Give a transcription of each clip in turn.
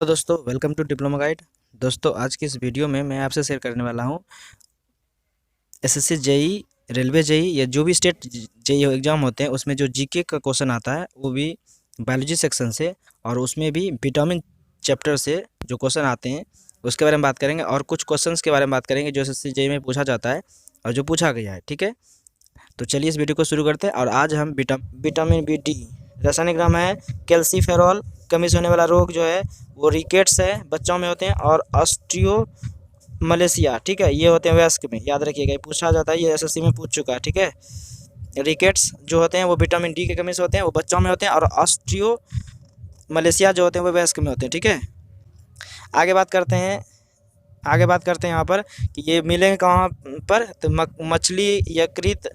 तो दोस्तों welcome to diploma guide. दोस्तों आज की इस वीडियो में मैं आपसे शेयर करने वाला हूँ एसएससी जेई, रेलवे जेई या जो भी स्टेट जेई एग्ज़ाम होते हैं उसमें जो जीके का क्वेश्चन आता है वो भी बायोलॉजी सेक्शन से, और उसमें भी विटामिन चैप्टर से जो क्वेश्चन आते हैं उसके बारे में बात करेंगे, और कुछ क्वेश्चंस के बारे में बात करेंगे जो एसएससी जेई में पूछा जाता है और जो पूछा गया है। ठीक है, तो चलिए इस वीडियो को शुरू करते हैं। और आज हम विटामिन बी डी, रासायनिक नाम है कैल्सीफेरॉल, कमी से होने वाला रोग जो है वो रिकेट्स है, बच्चों में होते हैं, और ऑस्टियो मलेशिया, ठीक है, ये होते हैं वयस्क में। याद रखिएगा, ये पूछा जाता है, ये एसएससी में पूछ चुका है। ठीक है, रिकेट्स जो होते हैं वो विटामिन डी की कमी से होते हैं, वो बच्चों में होते हैं, और ऑस्टियो मलेशिया जो होते हैं वो वयस्क में होते हैं। ठीक है, आगे बात करते हैं यहाँ पर कि ये मिलेंगे कहाँ पर, तो मछली यकृत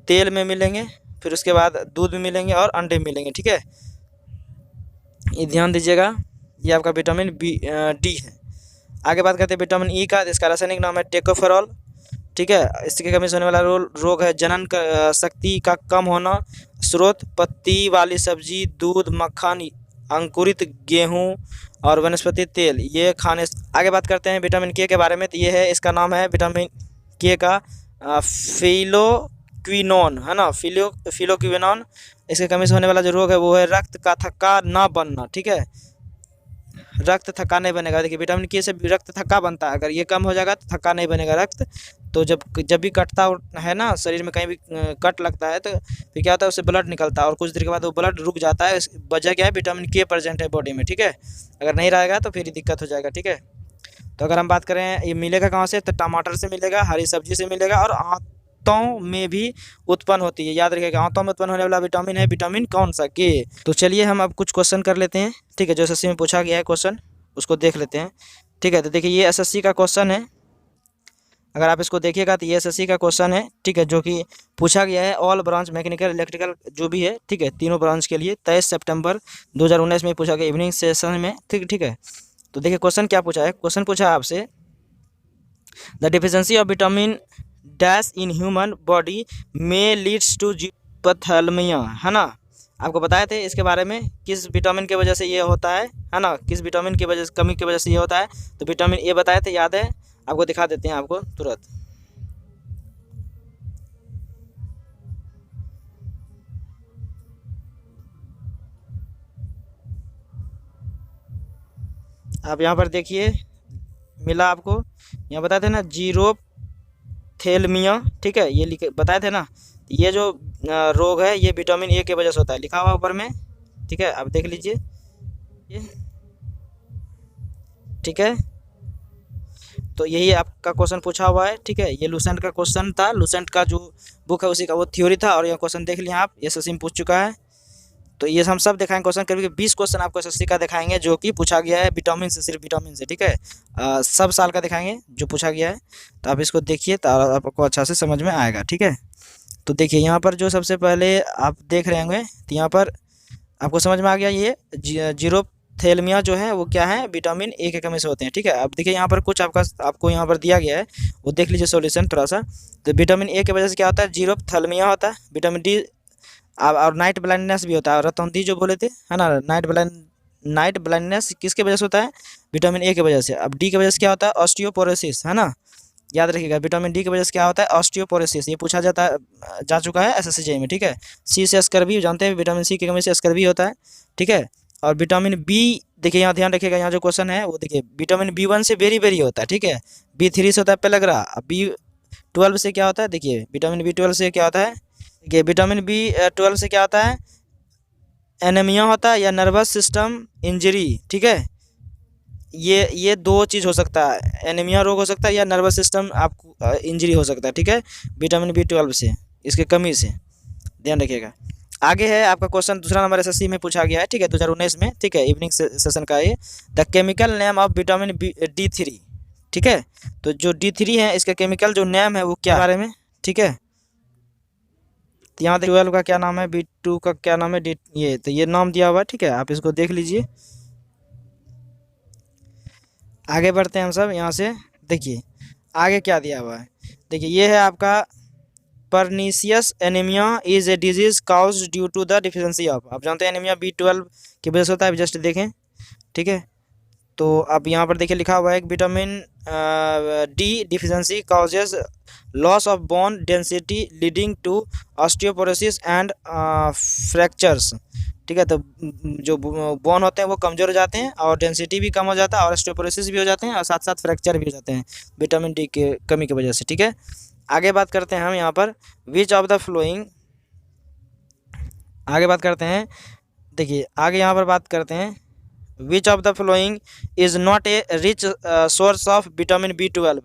तेल में मिलेंगे, फिर उसके बाद दूध में मिलेंगे और अंडे में मिलेंगे। ठीक है, ये ध्यान दीजिएगा, ये आपका विटामिन डी है। आगे बात करते हैं विटामिन ई का, इसका रासायनिक नाम है टेकोफेरॉल। ठीक है, इसकी कमी से होने वाला रोग है जनन शक्ति का कम होना। स्रोत पत्ती वाली सब्जी, दूध, मक्खन, अंकुरित गेहूं और वनस्पति तेल, ये खाने। आगे बात करते हैं विटामिन के बारे में, तो ये है, इसका नाम है विटामिन के का फिलोक्विनोन, है ना, फिलोक्विनोन। इसके कमी से होने वाला जो रोग है वो है रक्त का थक्का ना बनना। ठीक है, रक्त थक्का नहीं बनेगा। देखिए विटामिन के से रक्त थक्का बनता है, अगर ये कम हो जाएगा तो थक्का नहीं बनेगा रक्त। तो जब भी कटता है ना शरीर में, कहीं भी कट लगता है तो फिर क्या होता है, उससे ब्लड निकलता है और कुछ देर के बाद वो ब्लड रुक जाता है। वजह क्या है, विटामिन के प्रेजेंट है बॉडी में। ठीक है, अगर नहीं रहेगा तो फिर दिक्कत हो जाएगा। ठीक है, तो अगर हम बात करें ये मिलेगा कहाँ से, तो टमाटर से मिलेगा, हरी सब्जी से मिलेगा, और आंतों में भी उत्पन्न होती है। याद रखिएगा, आंतों में उत्पन्न होने वाला विटामिन है विटामिन कौन सा, के। तो चलिए हम अब कुछ क्वेश्चन कर लेते हैं। ठीक है, जो एसएससी में पूछा गया है क्वेश्चन उसको देख लेते हैं। ठीक है, तो देखिए ये एसएससी का क्वेश्चन है, अगर आप इसको देखिएगा तो ये एसएससी का क्वेश्चन है। ठीक है, जो कि पूछा गया है ऑल ब्रांच मैकेनिकल इलेक्ट्रिकल जो भी है, ठीक है, तीनों ब्रांच के लिए 23 सितंबर 2019 में पूछा गया, इवनिंग सेशन में। ठीक है, तो देखिए क्वेश्चन क्या पूछा है। क्वेश्चन पूछा है आपसे, the deficiency of vitamin dash in human body में लीड्स टू जीपथैल्मिया, है ना। आपको बताए थे इसके बारे में, किस विटामिन की वजह से ये होता है ना, किस विटामिन की वजह से, कमी की वजह से ये होता है। तो विटामिन ए बताए थे, याद है, आपको दिखा देते हैं आपको तुरंत। आप यहाँ पर देखिए, मिला आपको, यहाँ बताए थे ना जीरोथेल्मिया। ठीक है, ये लिखे बताए थे ना, ये जो रोग है ये विटामिन ए की वजह से होता है, लिखा हुआ ऊपर में। ठीक है, आप देख लीजिए ये। ठीक है, तो यही आपका क्वेश्चन पूछा हुआ है। ठीक है, ये लूसेंट का क्वेश्चन था, लूसेंट का जो बुक है उसी का वो थ्योरी था, और ये क्वेश्चन देख लिया आप, ये एसएससी में पूछ चुका है। तो ये हम सब दिखाएंगे क्वेश्चन, करीब 20 क्वेश्चन आपको एसएससी का दिखाएंगे जो कि पूछा गया है विटामिन से, सिर्फ विटामिन से। ठीक है, सब साल का दिखाएंगे जो पूछा गया है, तो आप इसको देखिए तो आपको अच्छा से समझ में आएगा। ठीक है, तो देखिए यहाँ पर जो सबसे पहले आप देख रहे होंगे, तो यहाँ पर आपको समझ में आ गया, ये जीरोथेल्मिया जो है वो क्या है, विटामिन ए की कमी से होते हैं। ठीक है, अब देखिए यहाँ पर कुछ आपको यहाँ पर दिया गया है, वो देख लीजिए सॉल्यूशन थोड़ा सा। तो विटामिन ए की वजह से क्या होता है, जीरोथेल्मिया होता है। विटामिन डी और नाइट ब्लाइंडनेस भी होता है, रतौंधी जो बोले थे, है ना, नाइट ब्लाइंडनेस किसके वजह से होता है, विटामिन ए की वजह से। अब डी की वजह से क्या होता है, ऑस्टियोपोरोसिस, है ना। याद रखिएगा, विटामिन डी की वजह से क्या होता है, ऑस्टियोपोरोसिस, ये पूछा जा चुका है एसएससी जेईई में। ठीक है, सी से स्कर्वी जानते हैं, विटामिन सी की कमी से स्कर्वी होता है। ठीक है, और विटामिन बी, देखिए यहाँ ध्यान रखिएगा, यहाँ जो क्वेश्चन है वो देखिए, विटामिन बी1 से वेरी वेरी होता है। ठीक है, बी3 से होता है पेलग्रा, बी12 से क्या होता है, देखिए विटामिन बी12 से क्या होता है, देखिए विटामिन बी12 से क्या होता है, एनीमिया होता है या नर्वस सिस्टम इंजरी। ठीक है, ये दो चीज़ हो सकता है, एनीमिया रोग हो सकता है या नर्वस सिस्टम आपको इंजरी हो सकता है। ठीक है, विटामिन बी12 से, इसके कमी से, ध्यान रखिएगा। आगे है आपका क्वेश्चन, दूसरा नंबर एसएससी में पूछा गया है। ठीक है, 2019 में। ठीक है, इवनिंग सेशन का ये, the chemical name of vitamin D3. ठीक है, तो जो डी3 है इसका केमिकल जो नेम है वो क्या बारे में। ठीक है, तो यहाँ 12 का क्या नाम है, बी2 का क्या नाम है, डी, ये तो ये नाम दिया हुआ है। ठीक है, आप इसको देख लीजिए। आगे बढ़ते हैं हम सब यहाँ से, देखिए आगे क्या दिया हुआ है। देखिए ये है आपका, pernicious anaemia is a disease cause due to the deficiency of, आप जानते हैं एनीमिया बी12 की वजह से होता है, जस्ट देखें। ठीक है, तो अब यहाँ पर देखिए लिखा हुआ है कि vitamin D deficiency causes loss of bone density leading to osteoporosis and fractures. ठीक है, तो जो बोन होते हैं वो कमज़ोर हो जाते हैं और डेंसिटी भी कम हो जाता है और ऑस्टियोपोरोसिस भी हो जाते हैं और साथ साथ फ्रैक्चर भी हो जाते हैं विटामिन डी के कमी की वजह से। ठीक है, आगे बात करते हैं हम यहाँ पर विच ऑफ द फ्लोइंग, आगे बात करते हैं, देखिए आगे यहाँ पर बात करते हैं which of the following is not a rich source of vitamin B12।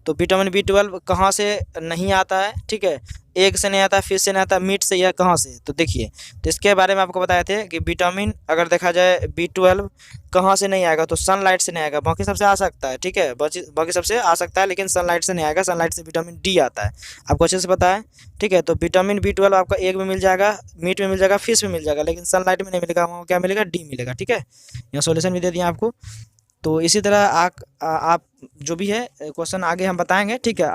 तो विटामिन B12 कहाँ से नहीं आता है? ठीक है, एग से नहीं आता, फिश से नहीं आता, मीट से, या कहाँ से? तो देखिए, तो इसके बारे में आपको बताए थे कि विटामिन अगर देखा जाए B12 कहाँ से नहीं आएगा, तो सनलाइट से नहीं आएगा, बाकी सबसे आ सकता है। ठीक है, बाकी सबसे आ सकता है लेकिन सनलाइट से नहीं आएगा, सनलाइट से विटामिन डी आता है, आपको अच्छे से पता है। ठीक है, तो विटामिन B12 आपका एग में मिल जाएगा, मीट में मिल जाएगा, फिश में मिल जाएगा, लेकिन सनलाइट में नहीं मिलेगा, वहाँ क्या मिलेगा? डी मिलेगा। ठीक है, यहाँ सॉल्यूशन भी दे दिया आपको। तो इसी तरह आप जो भी है क्वेश्चन आगे हम बताएंगे। ठीक है,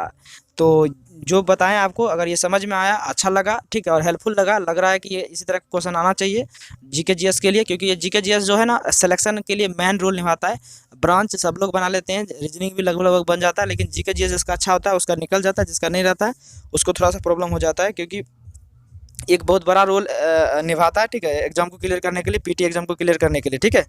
तो जो बताएं आपको, अगर ये समझ में आया, अच्छा लगा, ठीक है, और हेल्पफुल लग रहा है कि ये इसी तरह क्वेश्चन आना चाहिए जीके जीएस के लिए, क्योंकि ये जीके जीएस जो है ना सिलेक्शन के लिए मेन रोल निभाता है। ब्रांच सब लोग बना लेते हैं, रीजनिंग भी लगभग बन जाता है, लेकिन जीके जीएस जिसका अच्छा होता है उसका निकल जाता है, जिसका नहीं रहता है उसको थोड़ा सा प्रॉब्लम हो जाता है, क्योंकि एक बहुत बड़ा रोल निभाता है। ठीक है, एग्जाम को क्लियर करने के लिए, पीटी एग्जाम को क्लियर करने के लिए। ठीक है,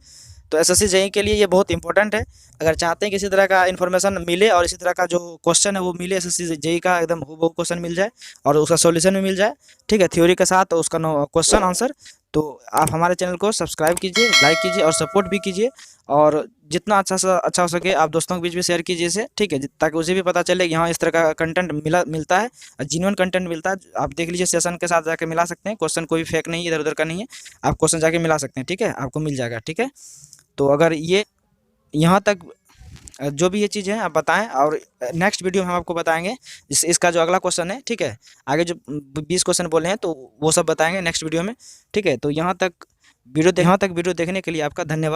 तो एसएससी जेईई के लिए ये बहुत इंपॉर्टेंट है। अगर चाहते हैं कि इसी तरह का इन्फॉर्मेशन मिले और इसी तरह का जो क्वेश्चन है वो मिले, एसएससी जेईई का एकदम वो क्वेश्चन मिल जाए और उसका सॉल्यूशन भी मिल जाए, ठीक है, थ्योरी के साथ उसका क्वेश्चन आंसर, तो आप हमारे चैनल को सब्सक्राइब कीजिए, लाइक कीजिए और सपोर्ट भी कीजिए, और जितना अच्छा हो सके आप दोस्तों के बीच में शेयर कीजिए इसे। ठीक है, ताकि उसे भी पता चले कि यहाँ इस तरह का कंटेंट मिलता है, जेन्युइन कंटेंट मिलता है। आप देख लीजिए, सेशन के साथ जाके मिला सकते हैं, क्वेश्चन कोई फेक नहीं है, इधर उधर का नहीं है, आप क्वेश्चन जाके मिला सकते हैं। ठीक है, आपको मिल जाएगा। ठीक है, तो अगर ये यहाँ तक जो भी ये चीज़ है आप बताएं, और नेक्स्ट वीडियो में हम आपको बताएंगे इसका जो अगला क्वेश्चन है। ठीक है, आगे जो 20 क्वेश्चन बोले हैं तो वो सब बताएंगे नेक्स्ट वीडियो में। ठीक है, तो यहाँ तक वीडियो देखने के लिए आपका धन्यवाद।